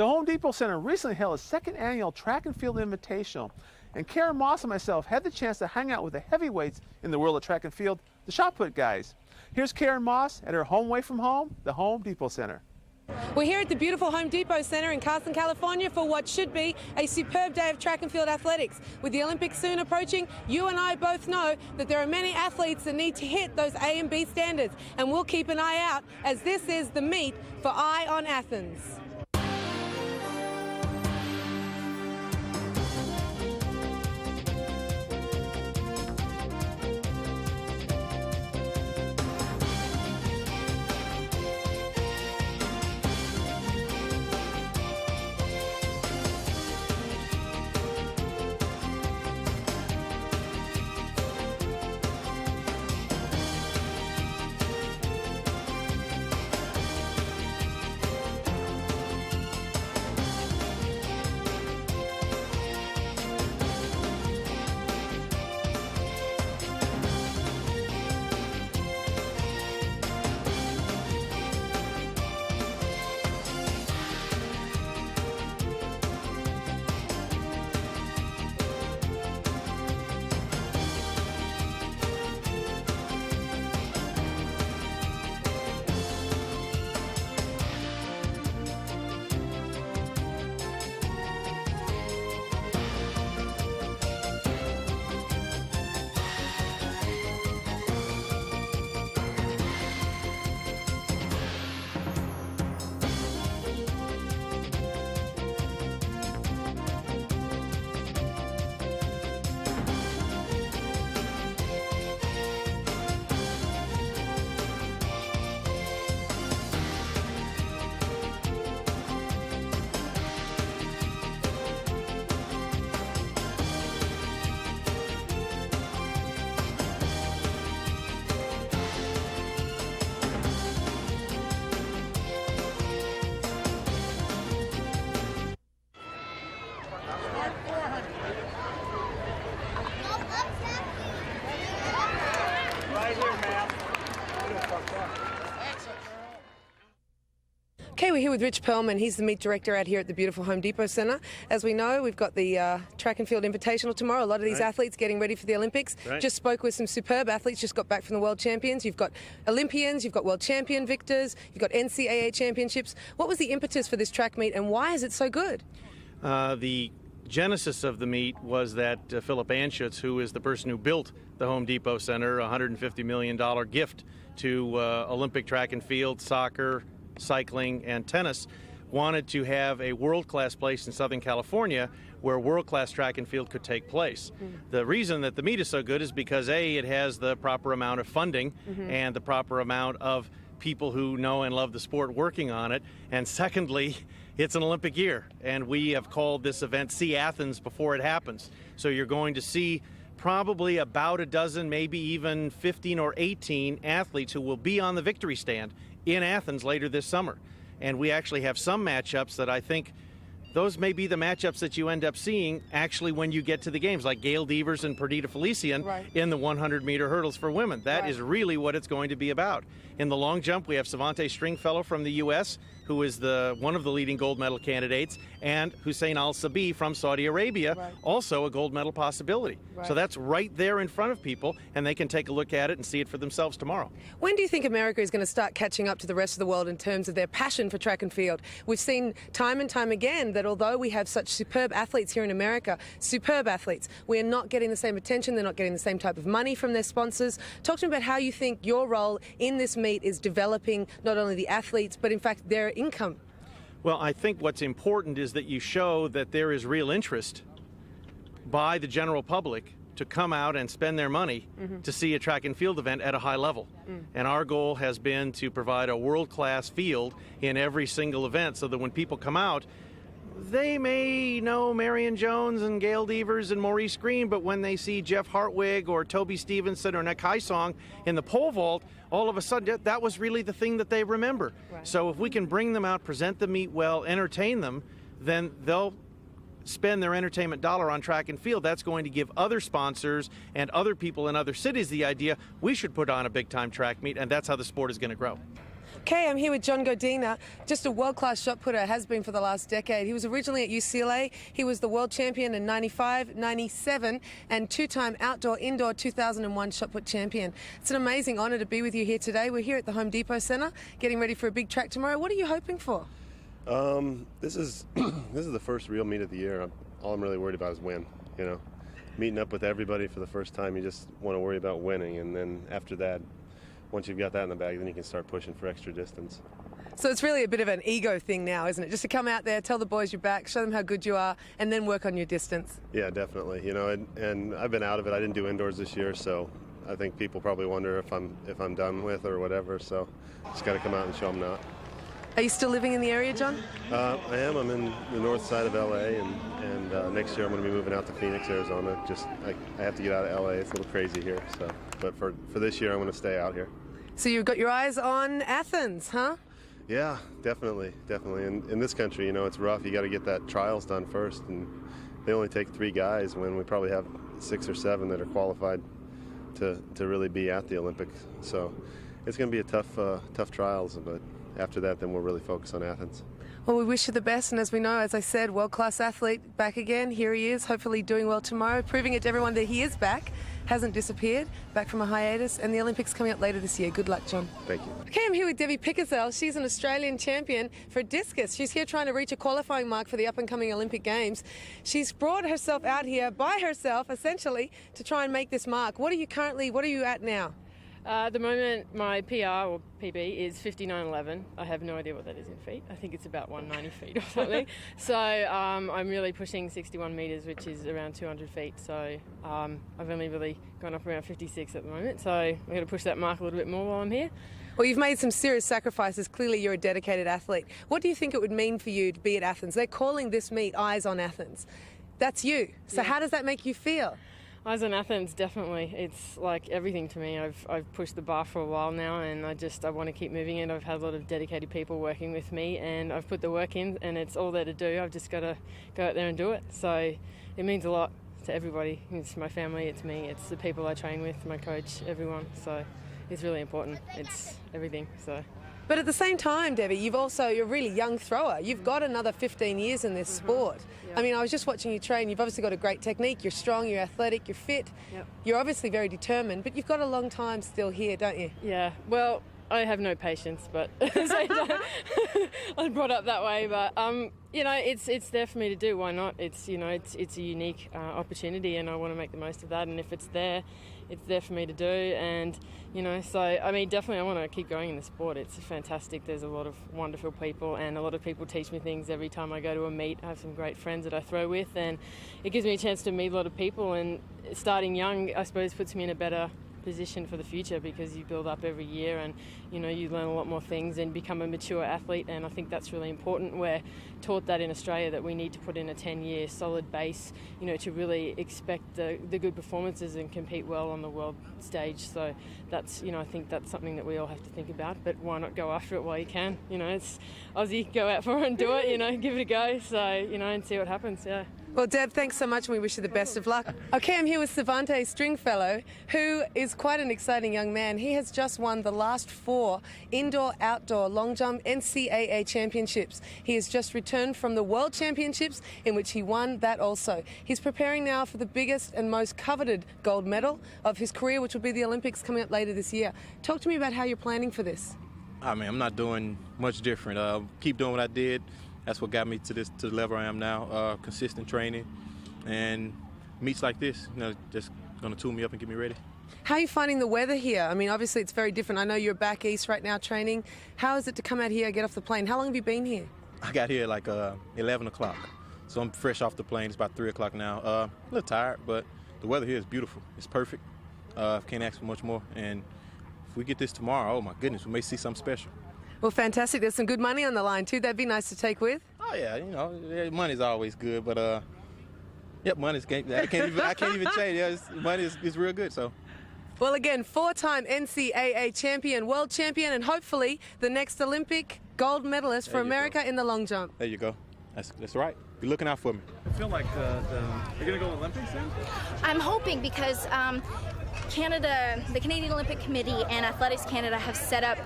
The Home Depot Center recently held its second annual Track and Field Invitational, and Kirran Moss and myself had the chance to hang out with the heavyweights in the world of track and field, the shot put guys. Here's Kirran Moss at her home away from home, the Home Depot Center. We're here at the beautiful Home Depot Center in Carson, California for what should be a superb day of track and field athletics. With the Olympics soon approaching, you and I both know that there are many athletes that need to hit those A and B standards, and we'll keep an eye out as this is the meet for Eye on Athens. Okay, we're here with Rich Perlman. He's the meet director out here at the beautiful Home Depot Center. As we know, we've got the Track and Field Invitational tomorrow. A lot of these athletes getting ready for the Olympics. Just spoke with some superb athletes, just got back from the World Champions. You've got Olympians, you've got World Champion victors, you've got NCAA Championships. What was the impetus for this track meet and why is it so good? The genesis of the meet was that Philip Anschutz, who is the person who built the Home Depot Center, a $150 million gift to Olympic track and field, soccer, cycling, and tennis, wanted to have a world-class place in Southern California where world-class track and field could take place. The reason that the meet is so good is because A, it has the proper amount of funding and the proper amount of people who know and love the sport working on it, and secondly, it's an Olympic year, and we have called this event See Athens before it happens. So you're going to see probably about a dozen, maybe even 15 or 18 athletes who will be on the victory stand in Athens later this summer. And we actually have some matchups that I think those may be the matchups that you end up seeing actually when you get to the games, like Gail Devers and Perdita Felician in the 100-meter hurdles for women. That is really what it's going to be about. In the long jump, we have Savante Stringfellow from the U.S., who is one of the leading gold medal candidates, and Hussein Al-Sabi from Saudi Arabia, also a gold medal possibility. So that's right there in front of people, and they can take a look at it and see it for themselves tomorrow. When do you think America is going to start catching up to the rest of the world in terms of their passion for track and field? We've seen time and time again that although we have such superb athletes here in America, superb athletes, we are not getting the same attention, they're not getting the same type of money from their sponsors. Talk to me about how you think your role in this meet is developing not only the athletes, but in fact their income. Well, I think what's important is that you show that there is real interest by the general public to come out and spend their money to see a track and field event at a high level. And our goal has been to provide a world-class field in every single event so that when people come out, they may know Marion Jones and Gail Devers and Maurice Green, but when they see Jeff Hartwig or Toby Stevenson or Nick Heisong in the pole vault, all of a sudden that was really the thing that they remember. So if we can bring them out, present the meet well, entertain them, then they'll spend their entertainment dollar on track and field. That's going to give other sponsors and other people in other cities the idea we should put on a big-time track meet, and that's how the sport is going to grow. Okay, I'm here with John Godina, just a world-class shot putter, has been for the last decade. He was originally at UCLA. He was the world champion in 95, 97, and two-time outdoor-indoor 2001 shot put champion. It's an amazing honour to be with you here today. We're here at the Home Depot Centre, getting ready for a big track tomorrow. What are you hoping for? This is the first real meet of the year. All I'm really worried about is win. You know, meeting up with everybody for the first time, you just want to worry about winning, and then after that, once you've got that in the bag, then you can start pushing for extra distance. So it's really a bit of an ego thing now, isn't it? Just to come out there, tell the boys you're back, show them how good you are, and then work on your distance. Yeah, definitely. You know, and I've been out of it. I didn't do indoors this year, so I think people probably wonder if I'm done with or whatever. So just got to come out and show them not. Are you still living in the area, John? I am. I'm in the north side of LA, and next year I'm going to be moving out to Phoenix, Arizona. Just I have to get out of LA. It's a little crazy here. So, but for this year, I'm going to stay out here. So you've got your eyes on Athens, huh? Yeah, definitely. In this country, you know, it's rough. You got to get that trials done first, and they only take 3 guys when we probably have 6 or 7 that are qualified to really be at the Olympics. So it's going to be a tough trials, but after that, then we'll really focus on Athens. Well, we wish you the best, and as we know, as I said, world-class athlete back again. Here he is, hopefully doing well tomorrow, proving it to everyone that he is back, hasn't disappeared, back from a hiatus, and the Olympics coming up later this year. Good luck, John. Thank you. Okay, I'm here with Debbie Pickersell. She's an Australian champion for discus. She's here trying to reach a qualifying mark for the up-and-coming Olympic Games. She's brought herself out here by herself, essentially, to try and make this mark. What are you at now? At the moment, my PR or PB is 59.11. I have no idea what that is in feet. I think it's about 190 feet or something. So I'm really pushing 61 metres, which is around 200 feet. So I've only really gone up around 56 at the moment. So I've got to push that mark a little bit more while I'm here. Well, you've made some serious sacrifices. Clearly, you're a dedicated athlete. What do you think it would mean for you to be at Athens? They're calling this meet Eyes on Athens. That's you. So how does that make you feel? Eyes on Athens, definitely. It's like everything to me. I've pushed the bar for a while now, and I want to keep moving it. I've had a lot of dedicated people working with me, and I've put the work in, and it's all there to do. I've just got to go out there and do it. So it means a lot to everybody. It's my family, it's me, it's the people I train with, my coach, everyone. So it's really important. It's everything. So. But at the same time, Debbie, you're a really young thrower. You've got another 15 years in this sport. Yeah. I mean, I was just watching you train. You've obviously got a great technique. You're strong, you're athletic, you're fit. Yep. You're obviously very determined, but you've got a long time still here, don't you? Yeah, well, I have no patience, but I was brought up that way. But you know, it's there for me to do. Why not? It's a unique opportunity, and I want to make the most of that. And if it's there for me to do. And so I mean, definitely, I want to keep going in the sport. It's fantastic. There's a lot of wonderful people, and a lot of people teach me things every time I go to a meet. I have some great friends that I throw with, and it gives me a chance to meet a lot of people. And starting young, I suppose, puts me in a better position for the future, because you build up every year, and you learn a lot more things and become a mature athlete. And I think that's really important. We're taught that in Australia, that we need to put in a 10-year solid base, to really expect the good performances and compete well on the world stage. So that's, I think that's something that we all have to think about. But why not go after it while you can? It's Aussie, go out for it and do it, give it a go. So, and see what happens. Yeah. Well, Deb, thanks so much, and we wish you the best of luck. Okay, I'm here with Savante Stringfellow, who is quite an exciting young man. He has just won the last 4 indoor-outdoor long jump NCAA championships. He has just returned from the World Championships, in which he won that also. He's preparing now for the biggest and most coveted gold medal of his career, which will be the Olympics coming up later this year. Talk to me about how you're planning for this. I mean, I'm not doing much different. Keep doing what I did. That's what got me to the level I am now. Consistent training and meets like this, just going to tune me up and get me ready. How are you finding the weather here? I mean, obviously it's very different. I know you're back east right now training. How is it to come out here, get off the plane? How long have you been here? I got here like 11 o'clock, so I'm fresh off the plane. It's about 3 o'clock now. A little tired, but the weather here is beautiful. It's perfect. Can't ask for much more. And if we get this tomorrow, oh my goodness, we may see something special. Well, fantastic. There's some good money on the line too. That'd be nice to take with. Oh yeah, money's always good, but money's I can't even change. Yeah, money is real good. So. Well, again, 4-time NCAA champion, world champion, and hopefully the next Olympic gold medalist for America in the long jump. There you go. That's right. Be looking out for me. I feel like you're gonna go Olympics then? I'm hoping, because Canada, the Canadian Olympic Committee and Athletics Canada have set up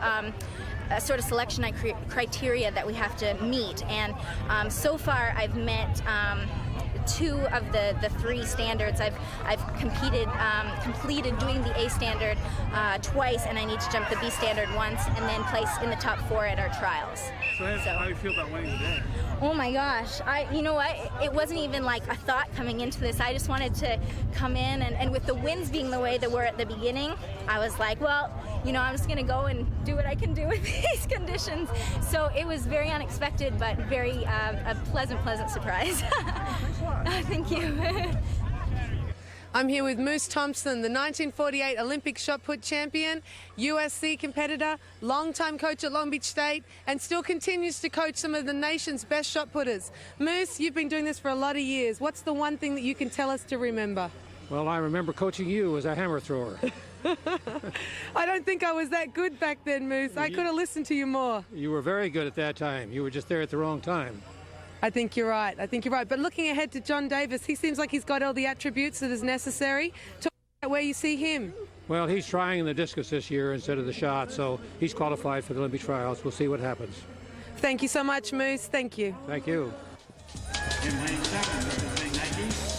sort of selection criteria that we have to meet, and so far I've met 2 of the 3 standards. I've completed doing the A standard twice, and I need to jump the B standard once, and then place in the top 4 at our trials. So how do you feel about winning today? Oh my gosh, you know what? It wasn't even like a thought coming into this. I just wanted to come in, and with the winds being the way they were at the beginning, I was like, well, you know, I'm just going to go and do what I can do with these conditions. So it was very unexpected, but very a pleasant surprise. Thank you. I'm here with Moose Thompson, the 1948 Olympic shot put champion, USC competitor, longtime coach at Long Beach State, and still continues to coach some of the nation's best shot putters. Moose, you've been doing this for a lot of years. What's the one thing that you can tell us to remember? Well, I remember coaching you as a hammer thrower. I don't think I was that good back then, Moose. I could have listened to you more. You were very good at that time. You were just there at the wrong time. I think you're right. But looking ahead to John Davis, he seems like he's got all the attributes that is necessary. Talk about where you see him. Well, he's trying the discus this year instead of the shot, so he's qualified for the Olympic trials. We'll see what happens. Thank you so much, Moose. Thank you. Thank you. In lane 7, representing Nike,